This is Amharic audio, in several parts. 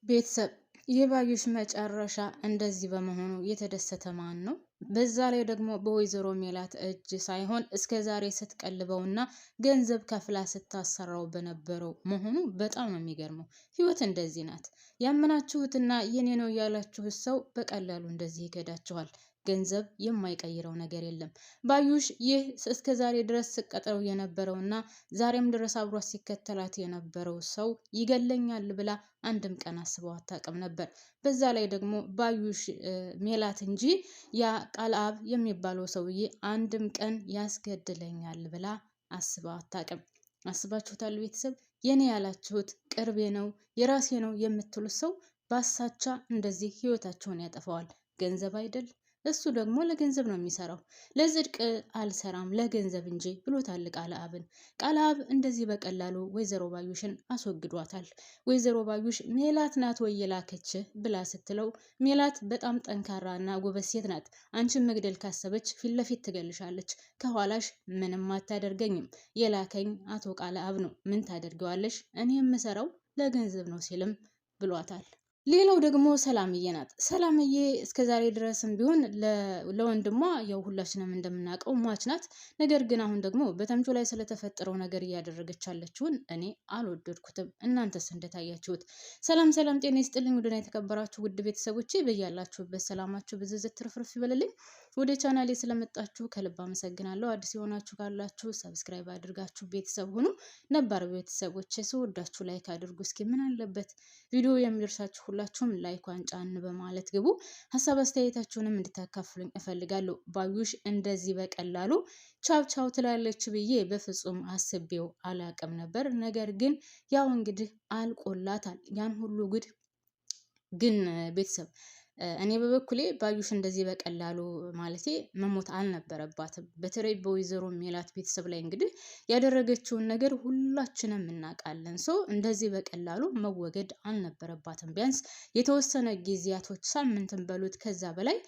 ቤተሰብ የባዩሽ መጨረሻ እንደዚህ በመሆኑ የተደሰተ ማን ነው? በዛ ላይ ደግሞ በወይዘሮ ሜላት እጅ ሳይሆን እስከ ዛሬ ስትቀልበውና ገንዘብ ከፍላ ስታሰራው በነበረው መሆኑ በጣም ነው የሚገርመው። ህይወት እንደዚህ ናት። ያመናችሁትና የኔ ነው ያላችሁት ሰው በቀላሉ እንደዚህ ይከዳችኋል። ገንዘብ የማይቀይረው ነገር የለም። ባዩሽ ይህ እስከ ዛሬ ድረስ ስቀጥረው የነበረውና ዛሬም ድረስ አብሯት ሲከተላት የነበረው ሰው ይገለኛል ብላ አንድም ቀን አስበው አታውቅም ነበር። በዛ ላይ ደግሞ ባዩሽ ሜላት እንጂ ያ ቃልአብ የሚባለው ሰውዬ አንድም ቀን ያስገድለኛል ብላ አስበው አታውቅም። አስባችሁታል ቤተሰብ? የኔ ያላችሁት ቅርቤ ነው የራሴ ነው የምትሉት ሰው ባሳቻ እንደዚህ ህይወታቸውን ያጠፋዋል። ገንዘብ አይደል? እሱ ደግሞ ለገንዘብ ነው የሚሰራው። ለጽድቅ አልሰራም ለገንዘብ እንጂ ብሎታል ቃልአብን። ቃልአብ እንደዚህ በቀላሉ ወይዘሮ ባዩሽን አስወግዷታል። ወይዘሮ ባዩሽ ሜላት ናት ወይ የላከች ብላ ስትለው ሜላት በጣም ጠንካራና ጎበዝ ሴት ናት። አንቺን መግደል ካሰበች ፊት ለፊት ትገልሻለች። ከኋላሽ ምንም አታደርገኝም። የላከኝ አቶ ቃልአብ ነው። ምን ታደርገዋለሽ? እኔ የምሰራው ለገንዘብ ነው ሲልም ብሏታል። ሌላው ደግሞ ሰላምዬ ናት። ሰላምዬ እስከዛሬ ድረስም ቢሆን ለወንድሟ ያው ሁላችንም እንደምናውቀው ሟች ናት። ነገር ግን አሁን ደግሞ በተምቹ ላይ ስለተፈጠረው ነገር እያደረገች ያለችውን እኔ አልወደድኩትም። እናንተስ እንደታያችሁት? ሰላም ሰላም፣ ጤና ይስጥልኝ ውድና የተከበራችሁ ውድ ቤተሰቦቼ በያላችሁበት ሰላማችሁ ብዝዝት ትርፍርፍ ይበልልኝ። ወደ ቻናሌ ስለመጣችሁ ከልብ አመሰግናለሁ። አዲስ የሆናችሁ ካላችሁ ሰብስክራይብ አድርጋችሁ ቤተሰብ ሁኑ። ነባር ቤተሰቦቼ ስወዳችሁ ላይክ አድርጉ። እስኪ ምን አለበት ቪዲዮ የሚደርሳችሁ ሁላችሁም ላይኳን ጫን በማለት ግቡ። ሀሳብ አስተያየታችሁንም እንድታካፍሉኝ እፈልጋለሁ። ባዩሽ እንደዚህ በቀላሉ ቻው ቻው ትላለች ብዬ በፍጹም አስቤው አላቅም ነበር። ነገር ግን ያው እንግዲህ አልቆላታል ያን ሁሉ ጉድ። ግን ቤተሰብ እኔ በበኩሌ ባዩሽ እንደዚህ በቀላሉ ማለቴ መሞት አልነበረባትም። በተለይ በወይዘሮ ሜላት ቤተሰብ ላይ እንግዲህ ያደረገችውን ነገር ሁላችንም እናውቃለን። እንደዚህ በቀላሉ መወገድ አልነበረባትም። ቢያንስ የተወሰነ ጊዜያቶች ሳምንትን በሉት ከዛ በላይ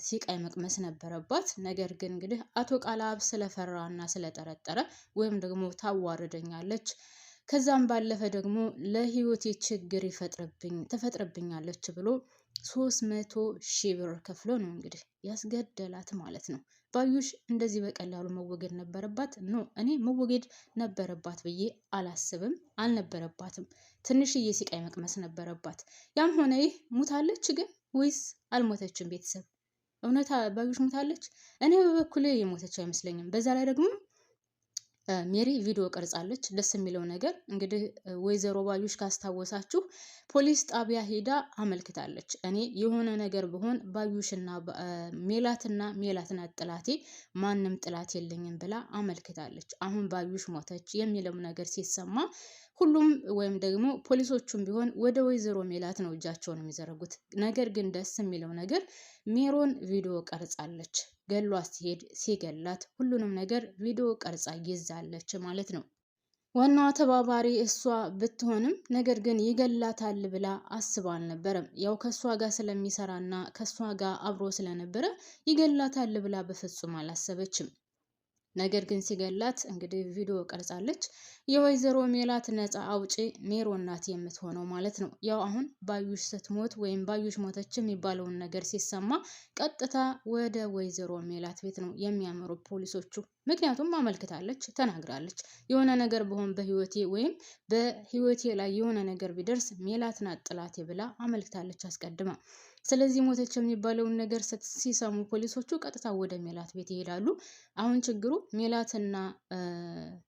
ሲቃይ መቅመስ ነበረባት። ነገር ግን እንግዲህ አቶ ቃልአብ ስለፈራና ስለጠረጠረ ወይም ደግሞ ታዋርደኛለች ከዛም ባለፈ ደግሞ ለህይወቴ ችግር ትፈጥርብኛለች ብሎ 300,000 ብር ከፍሎ ነው እንግዲህ ያስገደላት ማለት ነው። ባዩሽ እንደዚህ በቀላሉ መወገድ ነበረባት? እኔ መወገድ ነበረባት ብዬ አላስብም። አልነበረባትም። ትንሽዬ ሲቃይ መቅመስ ነበረባት። ያም ሆነ ይህ ሙታለች ግን ወይስ አልሞተችም? ቤተሰብ እውነት ባዩሽ ሙታለች? እኔ በበኩሌ የሞተች አይመስለኝም። በዛ ላይ ደግሞ ሜሪ ቪዲዮ ቀርጻለች። ደስ የሚለው ነገር እንግዲህ ወይዘሮ ባዩሽ ካስታወሳችሁ ፖሊስ ጣቢያ ሄዳ አመልክታለች። እኔ የሆነ ነገር ብሆን ባዩሽና ሜላት ናት ጥላቴ፣ ማንም ጥላት የለኝም ብላ አመልክታለች። አሁን ባዩሽ ሞተች የሚለው ነገር ሲሰማ ሁሉም ወይም ደግሞ ፖሊሶቹም ቢሆን ወደ ወይዘሮ ሜላት ነው እጃቸውን የሚዘረጉት። ነገር ግን ደስ የሚለው ነገር ሜሮን ቪዲዮ ቀርጻለች። ገሏ ሲሄድ ሲገላት ሁሉንም ነገር ቪዲዮ ቀርጻ ይዛለች ማለት ነው። ዋናዋ ተባባሪ እሷ ብትሆንም ነገር ግን ይገላታል ብላ አስባ አልነበረም። ያው ከእሷ ጋር ስለሚሰራና ከእሷ ጋር አብሮ ስለነበረ ይገላታል ብላ በፍጹም አላሰበችም። ነገር ግን ሲገላት እንግዲህ ቪዲዮ ቀርጻለች። የወይዘሮ ሜላት ነፃ አውጪ ሜሮን ናት የምትሆነው ማለት ነው። ያው አሁን ባዩሽ ስትሞት ወይም ባዩሽ ሞተች የሚባለውን ነገር ሲሰማ ቀጥታ ወደ ወይዘሮ ሜላት ቤት ነው የሚያመሩ ፖሊሶቹ። ምክንያቱም አመልክታለች፣ ተናግራለች። የሆነ ነገር በሆን በህይወቴ ወይም በህይወቴ ላይ የሆነ ነገር ቢደርስ ሜላት ናት ጥላቴ ብላ አመልክታለች አስቀድማ። ስለዚህ ሞተች የሚባለውን ነገር ሲሰሙ ፖሊሶቹ ቀጥታ ወደ ሜላት ቤት ይሄዳሉ። አሁን ችግሩ ሜላትና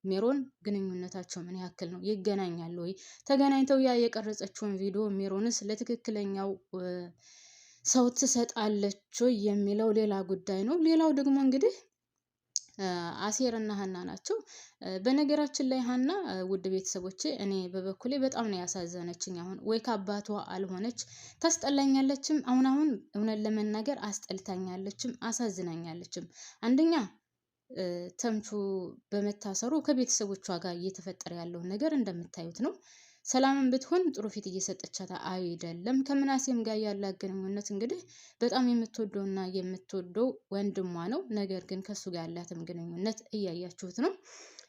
ሜሮን ግንኙነታቸው ምን ያክል ነው? ይገናኛሉ ወይ? ተገናኝተው ያ የቀረጸችውን ቪዲዮ ሜሮንስ ለትክክለኛው ሰው ትሰጣለች ወይ የሚለው ሌላ ጉዳይ ነው። ሌላው ደግሞ እንግዲህ አሴር እና ሀና ናቸው። በነገራችን ላይ ሀና ውድ ቤተሰቦቼ እኔ በበኩሌ በጣም ነው ያሳዘነችኝ። አሁን ወይ ከአባቷ አልሆነች፣ ታስጠላኛለችም። አሁን እውነት ለመናገር አስጠልታኛለችም፣ አሳዝናኛለችም። አንደኛ ተምቹ በመታሰሩ ከቤተሰቦቿ ጋር እየተፈጠረ ያለውን ነገር እንደምታዩት ነው። ሰላምን ብትሆን ጥሩ ፊት እየሰጠቻት አይደለም። ከምናሴም ጋር ያላት ግንኙነት እንግዲህ በጣም የምትወደውና የምትወደው ወንድሟ ነው። ነገር ግን ከሱ ጋር ያላትም ግንኙነት እያያችሁት ነው።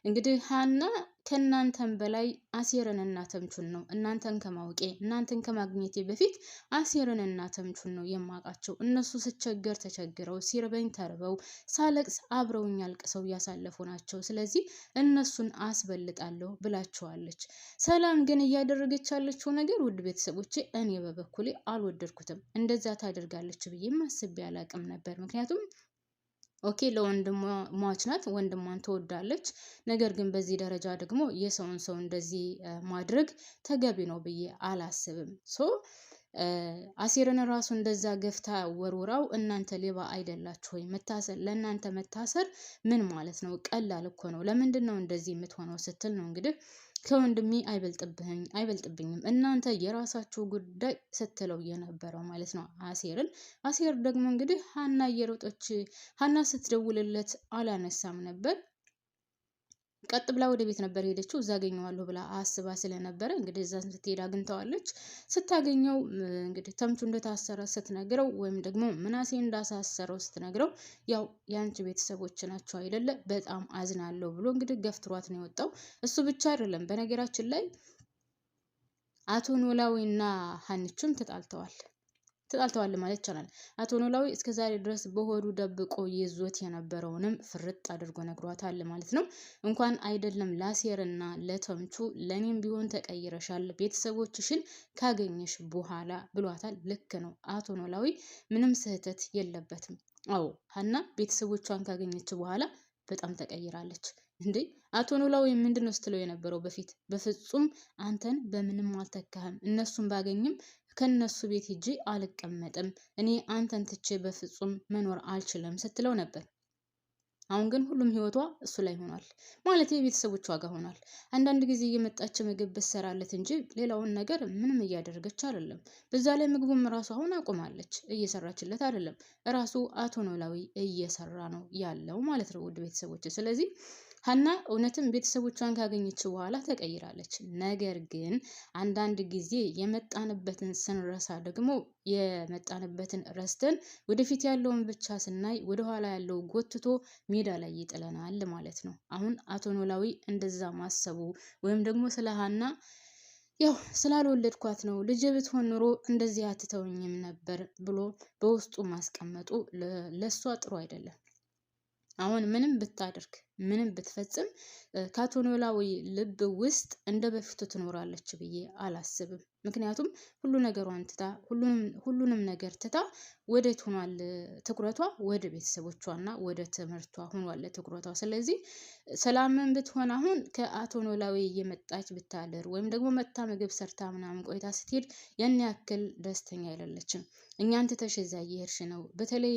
እንግዲህ ሀና ከእናንተም በላይ አሴርንና ተምቹን ነው እናንተን ከማውቄ እናንተን ከማግኘቴ በፊት አሴርንና ተምቹን ነው የማውቃቸው። እነሱ ስቸገር ተቸግረው ሲርበኝ ተርበው ሳለቅስ አብረውኝ አልቅሰው ያሳለፉ ናቸው። ስለዚህ እነሱን አስበልጣለሁ ብላችኋለች። ሰላም ግን እያደረገች ያለችው ነገር ውድ ቤተሰቦቼ እኔ በበኩሌ አልወደድኩትም። እንደዛ ታደርጋለች ብዬም አስቤ አላቅም ነበር። ምክንያቱም ኦኬ ለወንድሟ ሟች ናት፣ ወንድሟን ትወዳለች። ነገር ግን በዚህ ደረጃ ደግሞ የሰውን ሰው እንደዚህ ማድረግ ተገቢ ነው ብዬ አላስብም። አሴርን ራሱ እንደዛ ገፍታ ወርውራው እናንተ ሌባ አይደላችሁ ወይ? መታሰር ለእናንተ መታሰር ምን ማለት ነው? ቀላል እኮ ነው። ለምንድን ነው እንደዚህ የምትሆነው ስትል ነው እንግዲህ ከወንድሜ አይበልጥብኝም እናንተ የራሳችሁ ጉዳይ ስትለው የነበረው ማለት ነው አሴርን። አሴር ደግሞ እንግዲህ ሀና እየሮጠች ሀና ስትደውልለት አላነሳም ነበር። ቀጥ ብላ ወደ ቤት ነበር ሄደችው። እዛ አገኘዋለሁ ብላ አስባ ስለነበረ እንግዲህ እዛ ስትሄድ አግኝተዋለች። ስታገኘው እንግዲህ ተምቹ እንደታሰረ ስትነግረው ወይም ደግሞ ምናሴ እንዳሳሰረው ስትነግረው ያው የአንቺ ቤተሰቦች ናቸው አይደለ በጣም አዝናለሁ ብሎ እንግዲህ ገፍትሯት ነው የወጣው። እሱ ብቻ አይደለም በነገራችን ላይ አቶ ኖላዊና ሀንቹም ተጣልተዋል ማለት ይቻላል። አቶ ኖላዊ እስከዛሬ ድረስ በሆዱ ደብቆ ይዞት የነበረውንም ፍርጥ አድርጎ ነግሯታል ማለት ነው። እንኳን አይደለም ለአሴርና ለተምቹ ለኔም ቢሆን ተቀይረሻል ቤተሰቦችሽን ካገኘሽ በኋላ ብሏታል። ልክ ነው አቶ ኖላዊ ምንም ስህተት የለበትም። አዎ ሀና ቤተሰቦቿን ካገኘች በኋላ በጣም ተቀይራለች። እንዴ አቶ ኖላዊ ምንድነው ስትለው የነበረው በፊት? በፍጹም አንተን በምንም አልተካህም፣ እነሱን ባገኝም ከነሱ ቤት ሂጄ አልቀመጥም፣ እኔ አንተን ትቼ በፍጹም መኖር አልችልም ስትለው ነበር። አሁን ግን ሁሉም ህይወቷ እሱ ላይ ሆኗል ማለት የቤተሰቦቿ ጋር ሆኗል። አንዳንድ ጊዜ እየመጣች ምግብ ብትሰራለት እንጂ ሌላውን ነገር ምንም እያደረገች አይደለም። በዛ ላይ ምግቡም ራሱ አሁን አቁማለች፣ እየሰራችለት አይደለም። ራሱ አቶ ኖላዊ እየሰራ ነው ያለው ማለት ነው ውድ ቤተሰቦች። ስለዚህ ሀና እውነትም ቤተሰቦቿን ካገኘች በኋላ ተቀይራለች። ነገር ግን አንዳንድ ጊዜ የመጣንበትን ስንረሳ ደግሞ የመጣንበትን ረስተን ወደፊት ያለውን ብቻ ስናይ ወደኋላ ያለው ጎትቶ ሜዳ ላይ ይጥለናል ማለት ነው። አሁን አቶ ኖላዊ እንደዛ ማሰቡ ወይም ደግሞ ስለ ሀና ያው ስላልወለድኳት ነው ልጅ ብትሆን ኑሮ እንደዚህ አትተውኝም ነበር ብሎ በውስጡ ማስቀመጡ ለሷ ጥሩ አይደለም። አሁን ምንም ብታደርግ ምንም ብትፈጽም ከአቶ ኖላዊ ልብ ውስጥ እንደ በፊቱ ትኖራለች ብዬ አላስብም። ምክንያቱም ሁሉ ነገሯን ትታ ሁሉንም ነገር ትታ ወዴት ሆኗል ትኩረቷ? ወደ ቤተሰቦቿና ወደ ትምህርቷ ሆኗል ትኩረቷ። ስለዚህ ሰላምን ብትሆን አሁን ከአቶ ኖላዊ እየመጣች ብታደር ወይም ደግሞ መታ ምግብ ሰርታ ምናምን ቆይታ ስትሄድ ያን ያክል ደስተኛ አይደለችም። እኛን ትተሽ እዛ እየሄድሽ ነው፣ በተለይ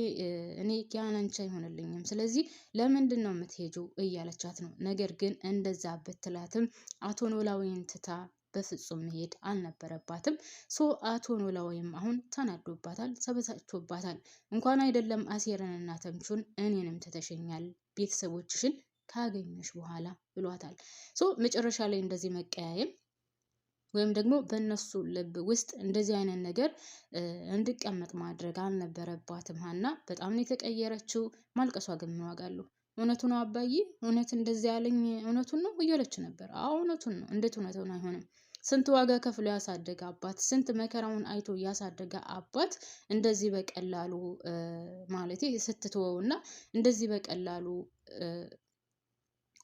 እኔ ያንቺ አይሆንልኝም፣ ስለዚህ ለምንድን ነው የምትሄጂው እያለቻት ነው። ነገር ግን እንደዛ ብትላትም አቶ ኖላዊን ትታ በፍጹም መሄድ አልነበረባትም። አቶ ኖላዊም አሁን ተናዶባታል፣ ተበሳጭቶባታል። እንኳን አይደለም አሴርንና ተምቹን እኔንም ትተሽኛል ቤተሰቦችሽን ካገኘሽ በኋላ ብሏታል። መጨረሻ ላይ እንደዚህ መቀያየም ወይም ደግሞ በእነሱ ልብ ውስጥ እንደዚህ አይነት ነገር እንዲቀመጥ ማድረግ አልነበረባትም። ሀና በጣም ነው የተቀየረችው። ማልቀሷ ግን ምን ዋጋ አለው? እውነቱ ነው አባዬ፣ እውነት እንደዚህ ያለኝ እውነቱን ነው እያለች ነበር። አዎ እውነቱን ነው። እንዴት እውነቱን አይሆንም? ስንት ዋጋ ከፍሎ ያሳደገ አባት፣ ስንት መከራውን አይቶ ያሳደገ አባት እንደዚህ በቀላሉ ማለቴ ስትተወው እና እንደዚህ በቀላሉ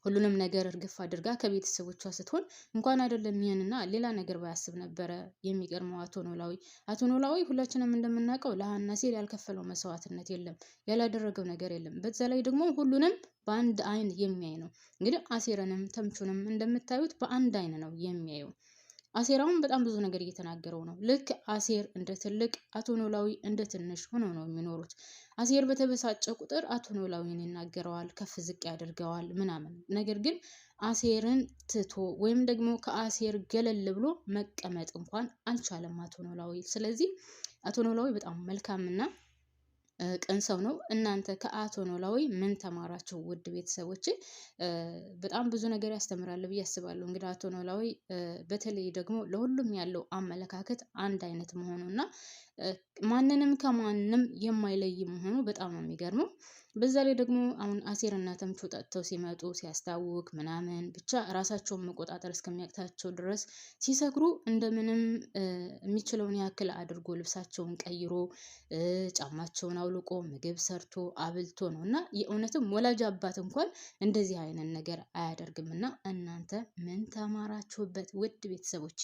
ሁሉንም ነገር እርግፍ አድርጋ ከቤተሰቦቿ ስትሆን እንኳን አይደለም ይሄንና ሌላ ነገር ባያስብ ነበረ የሚገርመው አቶ ኖላዊ። አቶ ኖላዊ ሁላችንም እንደምናውቀው ለሀና ሲል ያልከፈለው መስዋዕትነት የለም፣ ያላደረገው ነገር የለም። በዛ ላይ ደግሞ ሁሉንም በአንድ አይን የሚያይ ነው። እንግዲህ አሴርንም ተምቹንም እንደምታዩት በአንድ አይን ነው የሚያየው። አሴር አሁን በጣም ብዙ ነገር እየተናገረው ነው። ልክ አሴር እንደ ትልቅ አቶ ኖላዊ እንደ ትንሽ ሆነው ነው የሚኖሩት። አሴር በተበሳጨ ቁጥር አቶ ኖላዊን ይናገረዋል፣ ከፍ ዝቅ ያደርገዋል ምናምን። ነገር ግን አሴርን ትቶ ወይም ደግሞ ከአሴር ገለል ብሎ መቀመጥ እንኳን አልቻለም አቶ ኖላዊ። ስለዚህ አቶ ኖላዊ በጣም መልካምና ቅን ሰው ነው። እናንተ ከአቶ ኖላዊ ምን ተማራችሁ ውድ ቤተሰቦች? በጣም ብዙ ነገር ያስተምራል ብዬ አስባለሁ። እንግዲህ አቶ ኖላዊ በተለይ ደግሞ ለሁሉም ያለው አመለካከት አንድ አይነት መሆኑ እና ማንንም ከማንም የማይለይ መሆኑ በጣም ነው የሚገርመው። በዛ ላይ ደግሞ አሁን አሴርና ተምቹ ጠጥተው ሲመጡ ሲያስታውክ ምናምን ብቻ ራሳቸውን መቆጣጠር እስከሚያቅታቸው ድረስ ሲሰክሩ እንደምንም የሚችለውን ያክል አድርጎ ልብሳቸውን ቀይሮ ጫማቸውን አውልቆ ምግብ ሰርቶ አብልቶ ነው እና የእውነትም ወላጅ አባት እንኳን እንደዚህ አይነት ነገር አያደርግም። እና እናንተ ምን ተማራችሁበት ውድ ቤተሰቦቼ?